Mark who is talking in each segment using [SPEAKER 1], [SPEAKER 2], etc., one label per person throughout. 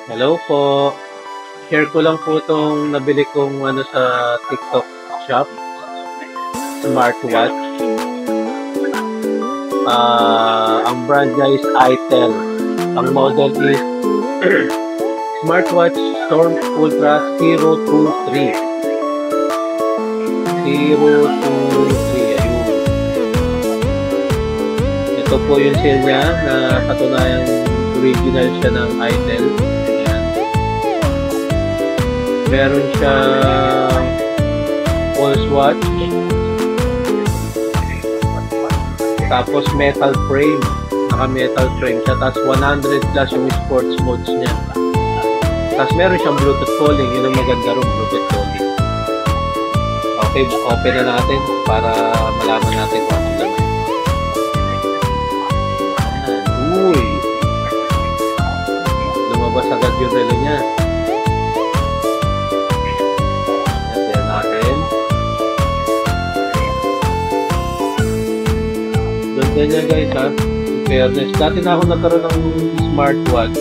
[SPEAKER 1] Hello po. Share ko lang po itong nabili kong sa TikTok shop, smartwatch. Ang brand niya is ITEL. Ang model is Smartwatch Storm Ultra 023. 023, ayun. Ito po yung sale niya na katunayang original siya ng ITEL. Ayan. Meron siyang pulse watch. Tapos metal frame. Naka-metal frame siya. Tapos 100 plus yung sports modes niya. Tapos meron siyang Bluetooth calling. Yun ang maganda rin, Bluetooth calling. Okay, open na natin para malaman natin kung ano laman. Uy! Lumabas agad yung relo niya. Ayan natin. Ganda niya guys ha. In fairness. Dati na ako nagkaroon ng smartwatch.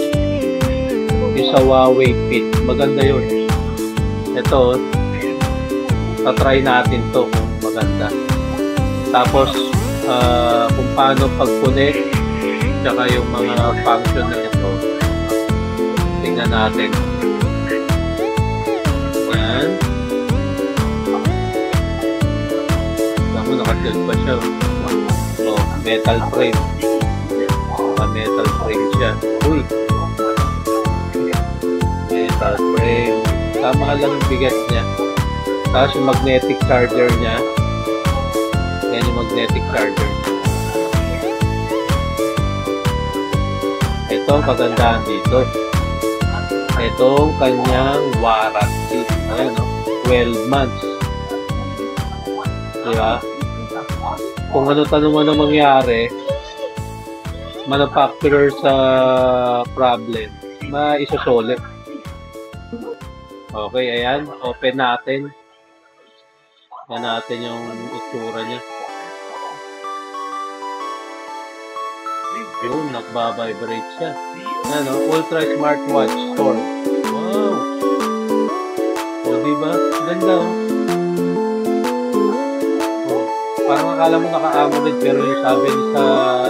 [SPEAKER 1] Yung sa Huawei Fit. Maganda yun. Ito. Tatry natin to kung maganda. Tapos kung paano pag-connect tsaka yung mga function na ito. Tingnan natin. Yan. Alam mo, naka-tilt pa siya. Oh, metal frame. Metal frame siya. Uy! Metal frame. Tama lang yung bigat niya. Tapos yung magnetic charger niya. Yan yung magnetic charger niya. Ito ang kagandahan dito. Itong kanyang warranty. Ayan, no? 12 months. Diba? Kung ano tanong mangyari, manufacturer sa problem, maisosolve. Okay, ayan. Open natin. Yan natin yung itsura niya. Yun, nagbabibrate siya. Ano, Ultra Smartwatch Storm. Wow! O, diba? Ganda, oh. Oh. Parang akala mo naka-AMOLED, pero yung sabi sa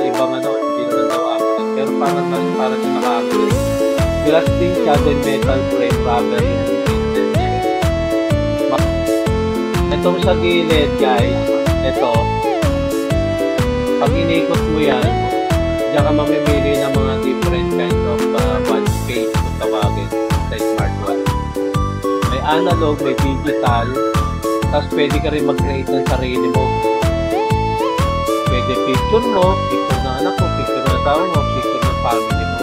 [SPEAKER 1] ibang hindi naman daw AMOLED. Pero parang siya naka-AMOLED. Glass din siya, then metal frame, rubber yung insert niya. Itong sa gilid, guys, ito, pag inikot mo yan, diyan ka mamimili ng mga different kinds of watch face kung tawagin sa smartwatch. May analog, may digital, tapos pwede ka rin mag-create ng sarili mo. Pwede picture mo, picture ng anak mo, picture ng tao mo, picture ng family mo.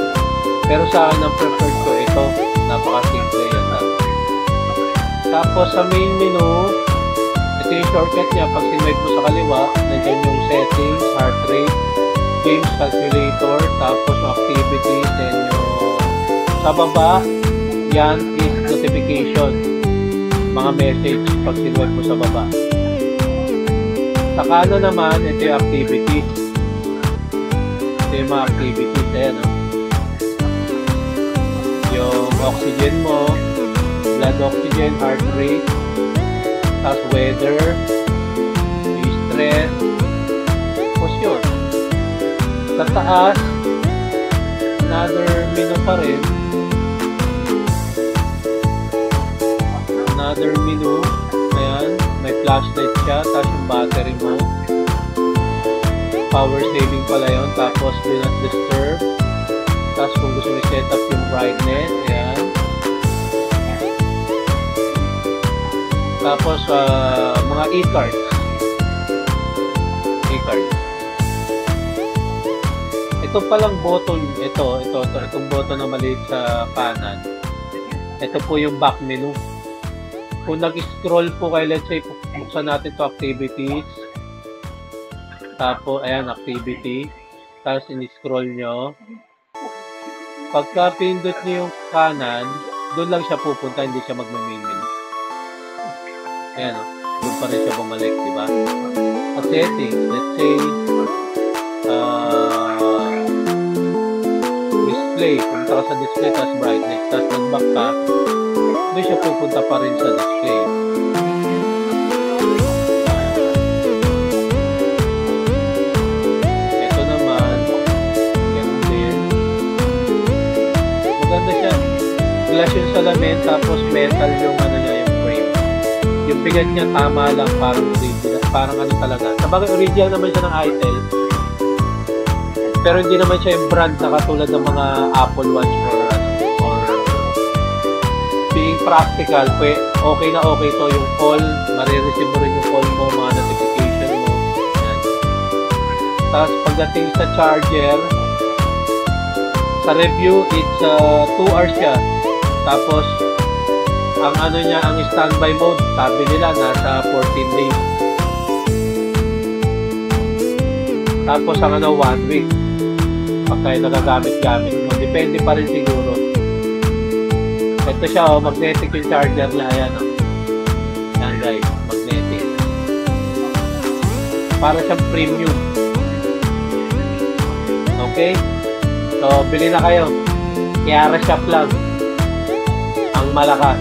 [SPEAKER 1] Pero sa akin, ang preferred ko ito, napaka-simple yan na. Tapos sa main menu, ito yung shortcut niya. Pag sinwipe mo sa kaliwa, nandiyan yung settings, heart rate, games calculator, tapos yung activities, then yung sa baba, yan is notification, mga message pag sinwipe mo sa baba. Sa kanan naman, ito yung activities. Ito yung mga activities, ayan, no? Yung oxygen mo, blood oxygen, heart rate, tapos weather, stress, posture. Sa taas, another menu pa rin. Another menu. Ayan, may flashlight siya, tapos yung battery mo. Power saving pala yun, tapos do not disturb. Tapos kung gusto mo set up yung brightness, ayan. Tapos, mga e-cards. E-cards. Ito palang button, itong button na maliit sa kanan. Ito po yung back menu. Kung nag-scroll po kayo, let's say, buksan natin to activities. Tapos, ayan, activity. Tapos, in-scroll nyo. Pagka pindot nyo yung kanan, doon lang siya pupunta, hindi siya magme-main menu. Ayan, doon pa rin siya bumalik, diba? Sa settings, let's say, display. Punta ka sa display, tapos brightness. Tapos mag-back ka, doon siya pupunta pa rin sa display. Ito naman, ganun din. Maganda siya. Glass yung salamin, tapos metal yung ano niya, yung frame. Yung bigat niya tama lang, parang original. Parang ano talaga. Sabagay original naman siya ng Itel. Pero hindi naman siya yung brand na katulad ng mga Apple Watch or being practical, okay na okay to yung call, marireceive mo rin yung call mo, mga notification mo. Yan. Tapos pagdating sa charger, sa review, it's 2 hours siya. Tapos, ang ano niya, ang standby mode, sabi nila, nasa 14 days. Tapos, ang ano, 1 week. Pagka nagagamit-gamit mo. Depende pa rin siguro. Ito siya, oh, magnetic yung charger na. Ayan, oh. Ayan, guys. Magnetic. Para siyang premium. Okay? So, bili na kayo. Kiara Shop lang. Ang malakas.